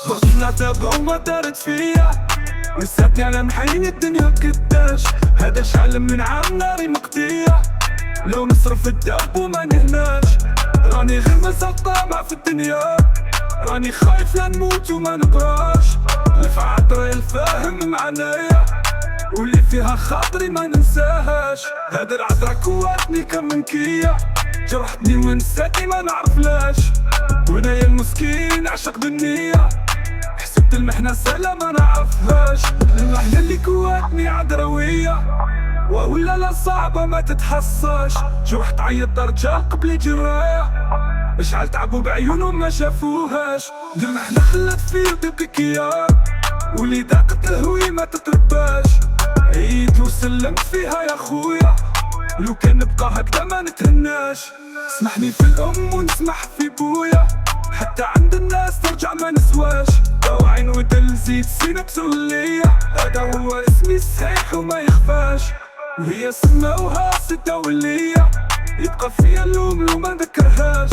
بطلنا تابع وما دارت فيا، نساتني على محين الدنيا بكداش. هذا شعل من عام ناري مقضية، لو نصرف الداب وما نهناش. راني غير مازال طامع في الدنيا، راني خايف لا نموت وما نبقاش. الفعاد راهي الفاهم معنايا، واللي فيها خاطري ما ننساهاش. هذا العذرا كواتني كم من كيا، جرحتني ونساتني ما نعرفلاش. وانايا المسكين عشق بالنية، حسبت المحنة سهلة ما نعرفهاش. المحنة اللي كواتني عذراوية، ولا لا صعبة ما تتحصاش. جروح تعيط رجال قبل جرايا، شعل تعبوا بعيونهم ما شافوهاش. المحنة خلت فيه بكيا، واللي ضاقت الهوية ما تترباش. عيد وسلمت فيها يا خويا، لو كان نبقى هكذا ما نتهناش. اسمحني في الأم ونسمح في بويا، حتى عند الناس ترجع ما نسواش. عين ودل زيد سينة تولية، هذا هو اسمي الصحيح وما يخفاش. وهي سماوها ستة ولية، يبقى فيا اللوم لو ما نذكرهاش.